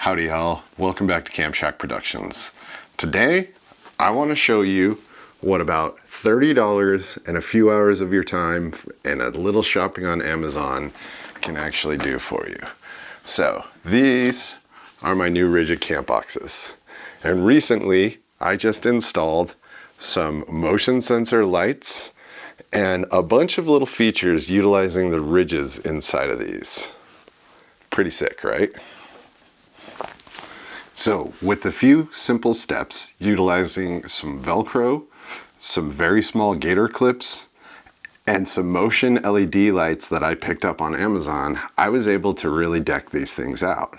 Howdy y'all, welcome back to Camp Shack Productions. Today, I want to show you what about $30 and a few hours of your time and a little shopping on Amazon can actually do for you. So, these are my new rigid camp boxes. And recently, I just installed some motion sensor lights and a bunch of little features utilizing the ridges inside of these. Pretty sick, right? So with a few simple steps, utilizing some Velcro, some very small gator clips, and some motion LED lights that I picked up on Amazon, I was able to really deck these things out.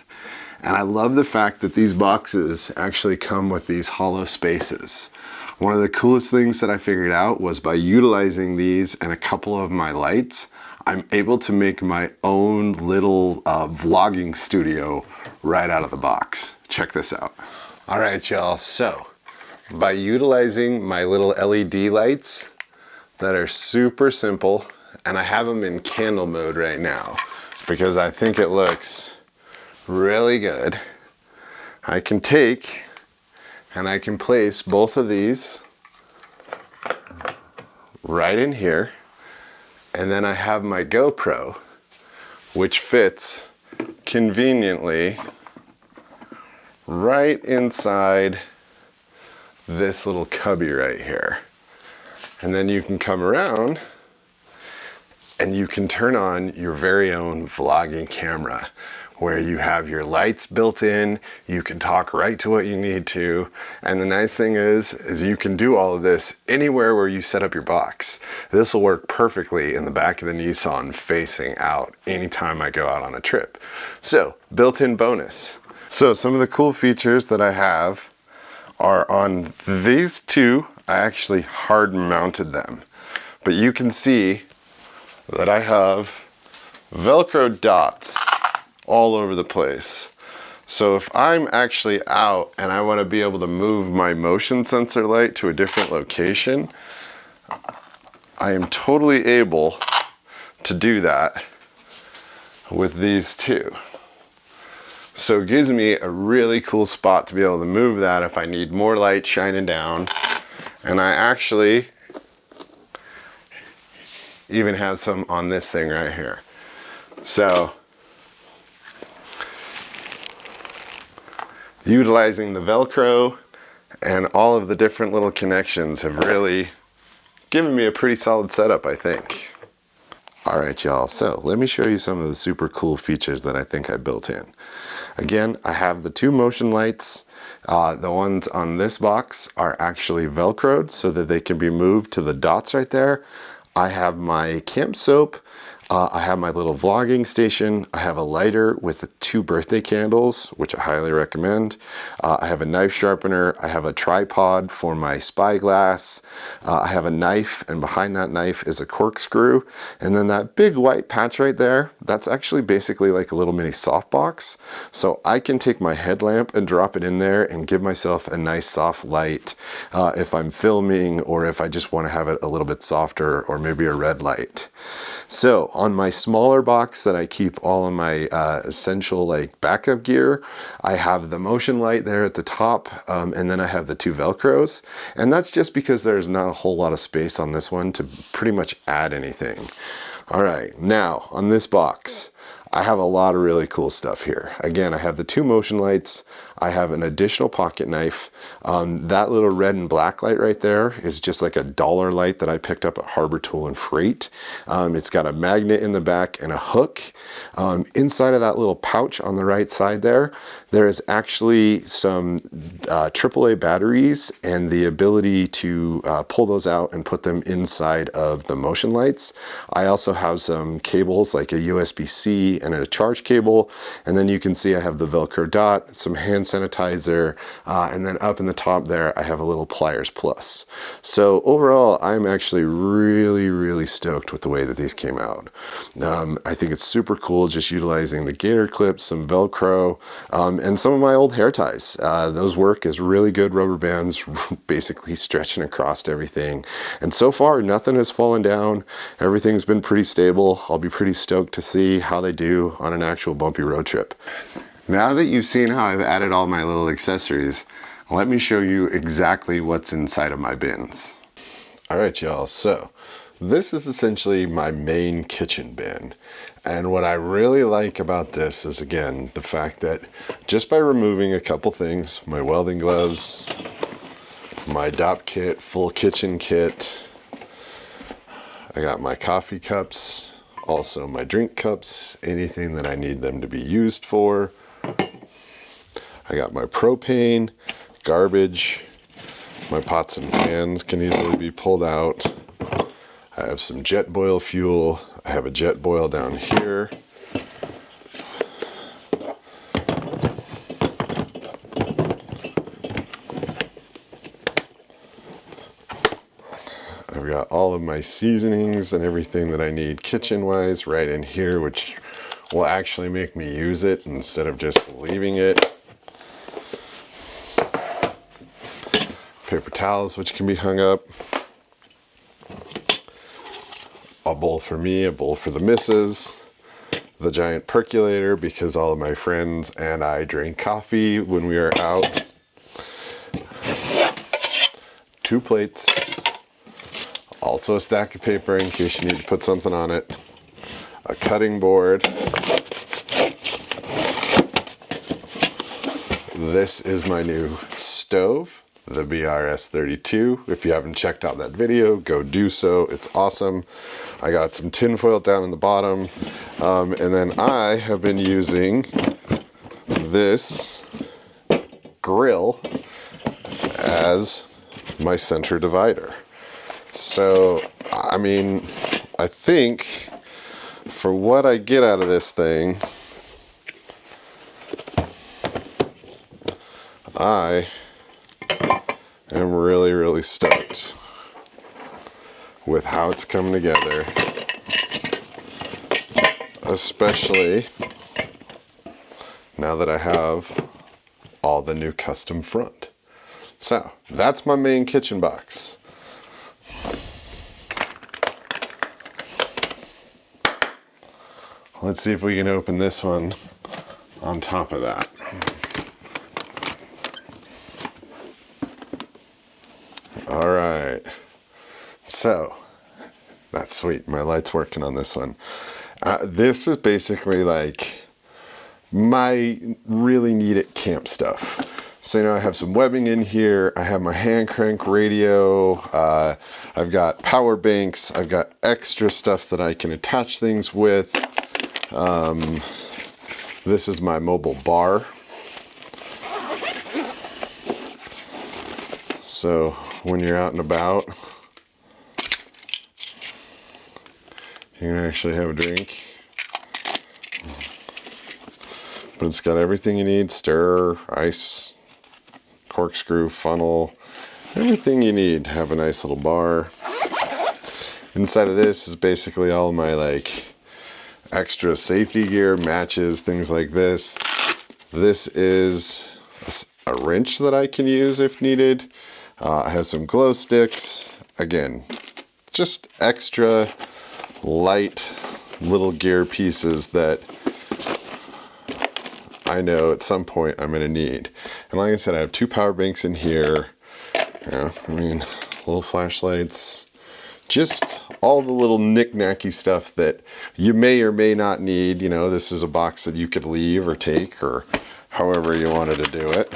And I love the fact that these boxes actually come with these hollow spaces. One of the coolest things that I figured out was by utilizing these and a couple of my lights, I'm able to make my own little vlogging studio right out of the box. Check this out. All right, y'all, so by utilizing my little LED lights that are super simple, and I have them in candle mode right now because I think it looks really good, I can take and I can place both of these right in here, and then I have my GoPro, which fits conveniently right inside this little cubby right here. And then you can come around and you can turn on your very own vlogging camera where you have your lights built in, you can talk right to what you need to, and the nice thing is you can do all of this anywhere where you set up your box. This will work perfectly in the back of the Nissan facing out anytime I go out on a trip. So, built-in bonus. So some of the cool features that I have are on these two. I actually hard mounted them, but you can see that I have Velcro dots all over the place. So if I'm actually out and I want to be able to move my motion sensor light to a different location, I am totally able to do that with these two. So it gives me a really cool spot to be able to move that if I need more light shining down. And I actually even have some on this thing right here. So utilizing the Velcro and all of the different little connections have really given me a pretty solid setup, I think. All right, y'all, so let me show you some of the super cool features that I think I built in. Again, I have the two motion lights. The ones on this box are actually Velcroed so that they can be moved to the dots right there. I have my camp soap. I have my little vlogging station. I have a lighter with 2 birthday candles, which I highly recommend. I have a knife sharpener. I have a tripod for my spyglass. I have a knife, and behind that knife is a corkscrew. And then that big white patch right there, that's actually basically like a little mini softbox. So I can take my headlamp and drop it in there and give myself a nice soft light if I'm filming or if I just want to have it a little bit softer, or maybe a red light. So on my smaller box that I keep all of my essential like backup gear, I have the motion light there at the top, and then I have the 2 Velcros, and that's just because there's not a whole lot of space on this one to pretty much add anything. All right, now on this box, I have a lot of really cool stuff here. Again, I have the 2 motion lights. I have an additional pocket knife. That little red and black light right there is just like a dollar light that I picked up at Harbor Tool and Freight. It's got a magnet in the back and a hook. Inside of that little pouch on the right side there is actually some AAA batteries and the ability to pull those out and put them inside of the motion lights. I also have some cables like a USB-C and a charge cable, and then you can see I have the Velcro dot, some hand sanitizer, and then up in the top there I have a little pliers plus. So overall, I'm actually really stoked with the way that these came out. I think it's super cool just utilizing the gator clips, some Velcro, and some of my old hair ties. Those work as really good rubber bands, basically stretching across everything. And so far, nothing has fallen down. Everything's been pretty stable. I'll be pretty stoked to see how they do on an actual bumpy road trip. Now that you've seen how I've added all my little accessories, let me show you exactly what's inside of my bins. All right, y'all, so this is essentially my main kitchen bin. And what I really like about this is, again, the fact that just by removing a couple things, my welding gloves, my DOP kit, full kitchen kit, I got my coffee cups, also my drink cups, anything that I need them to be used for. I got my propane, garbage, my pots and pans can easily be pulled out. I have some jet boil fuel. I have a jet boil down here. I've got all of my seasonings and everything that I need kitchen-wise right in here, which will actually make me use it instead of just leaving it. Paper towels, which can be hung up. A bowl for me, a bowl for the missus. The giant percolator, because all of my friends and I drink coffee when we are out. 2 plates. Also a stack of paper in case you need to put something on it. A cutting board. This is my new stove, the BRS32. If you haven't checked out that video, go do so. It's awesome. I got some tin foil down in the bottom. And then I have been using this grill as my center divider. So, I mean, I think for what I get out of this thing, I am really, really stoked with how it's coming together, especially now that I have all the new custom front. So that's my main kitchen box. Let's see if we can open this one on top of that. All right, so that's sweet. My light's working on this one. This is basically like my really needed camp stuff. So, you know, I have some webbing in here. I have my hand crank radio. I've got power banks. I've got extra stuff that I can attach things with. This is my mobile bar. So when you're out and about, you can actually have a drink. But it's got everything you need: stir, ice, corkscrew, funnel, everything you need to have a nice little bar. Inside of this is basically all of my like extra safety gear, matches, things like this. This is a wrench that I can use if needed. I have some glow sticks. Again, just extra light little gear pieces that I know at some point I'm gonna need. And like I said, I have 2 power banks in here. Yeah, I mean, little flashlights, just all the little knick-knacky stuff that you may or may not need. You know, this is a box that you could leave or take or however you wanted to do it.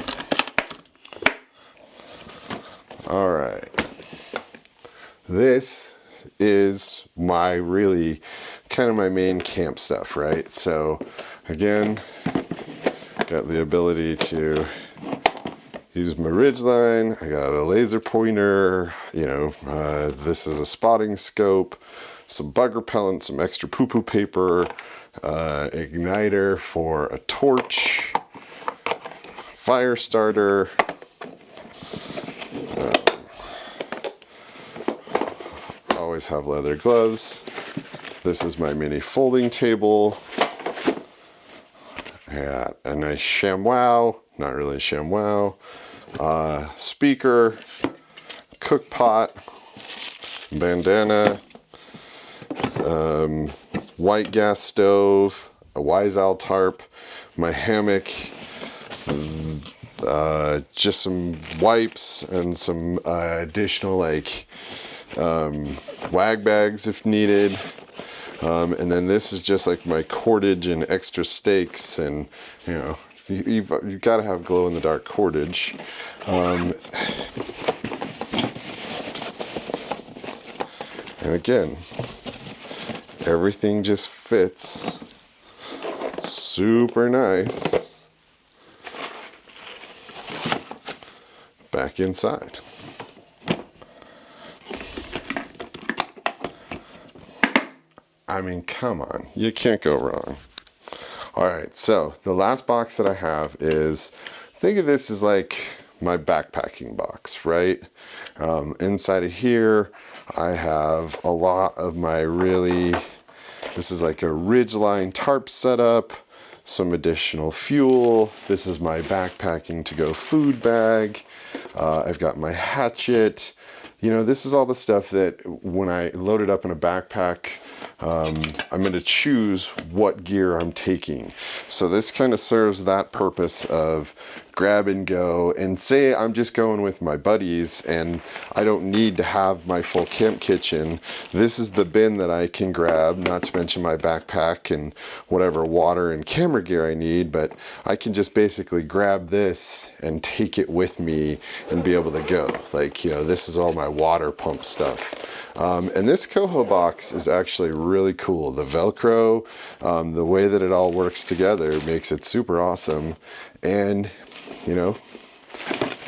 All right. This is my really kind of my main camp stuff, right? So again, got the ability to use my Ridgeline. I got a laser pointer, you know, this is a spotting scope, some bug repellent, some extra poo-poo paper, igniter for a torch, fire starter, always have leather gloves. This is my mini folding table. I got a nice ShamWow, not really a ShamWow, speaker, cook pot, bandana, white gas stove, a Wise Owl tarp, my hammock, just some wipes and some additional like wag bags if needed. And then this is just like my cordage and extra stakes, and you know, you've got to have glow-in-the-dark cordage. And again, everything just fits super nice back inside. I mean, come on, you can't go wrong. All right, so the last box that I have is, think of this as like my backpacking box, right? Inside of here, I have a lot of my this is like a ridgeline tarp setup, some additional fuel. This is my backpacking to go food bag. I've got my hatchet. You know, this is all the stuff that when I load it up in a backpack, I'm going to choose what gear I'm taking. So this kind of serves that purpose of grab and go, and say I'm just going with my buddies and I don't need to have my full camp kitchen. This is the bin that I can grab, not to mention my backpack and whatever water and camera gear I need, but I can just basically grab this and take it with me and be able to go. Like, you know, this is all my water pump stuff. And this Coho box is actually really cool. The Velcro, the way that it all works together makes it super awesome. And, you know,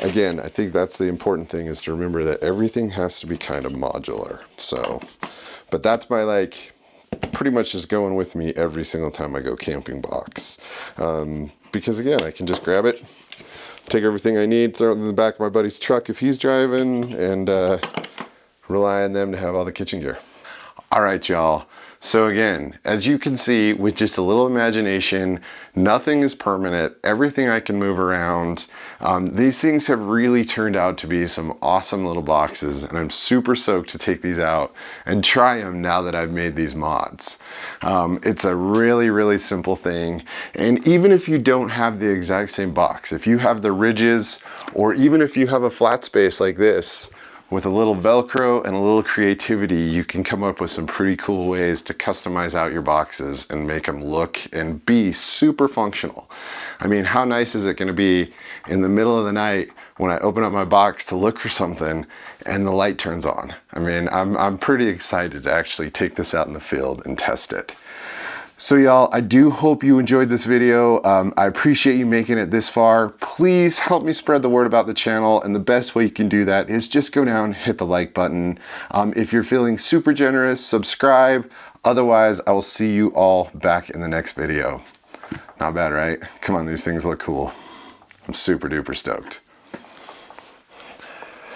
again, I think that's the important thing, is to remember that everything has to be kind of modular. So, but that's my like pretty much just going with me every single time I go camping box. Because again, I can just grab it, take everything I need, throw it in the back of my buddy's truck if he's driving, and rely on them to have all the kitchen gear. All right, y'all. So again, as you can see, with just a little imagination, nothing is permanent. Everything I can move around. These things have really turned out to be some awesome little boxes, and I'm super stoked to take these out and try them now that I've made these mods. It's a really, really simple thing. And even if you don't have the exact same box, if you have the ridges, or even if you have a flat space like this, with a little Velcro and a little creativity, you can come up with some pretty cool ways to customize out your boxes and make them look and be super functional. I mean, how nice is it gonna be in the middle of the night when I open up my box to look for something and the light turns on? I mean, I'm pretty excited to actually take this out in the field and test it. So y'all, I do hope you enjoyed this video. I appreciate you making it this far. Please help me spread the word about the channel, and the best way you can do that is just go down, hit the like button. If you're feeling super generous, subscribe. Otherwise, I will see you all back in the next video. Not bad, right? Come on, these things look cool. I'm super duper stoked.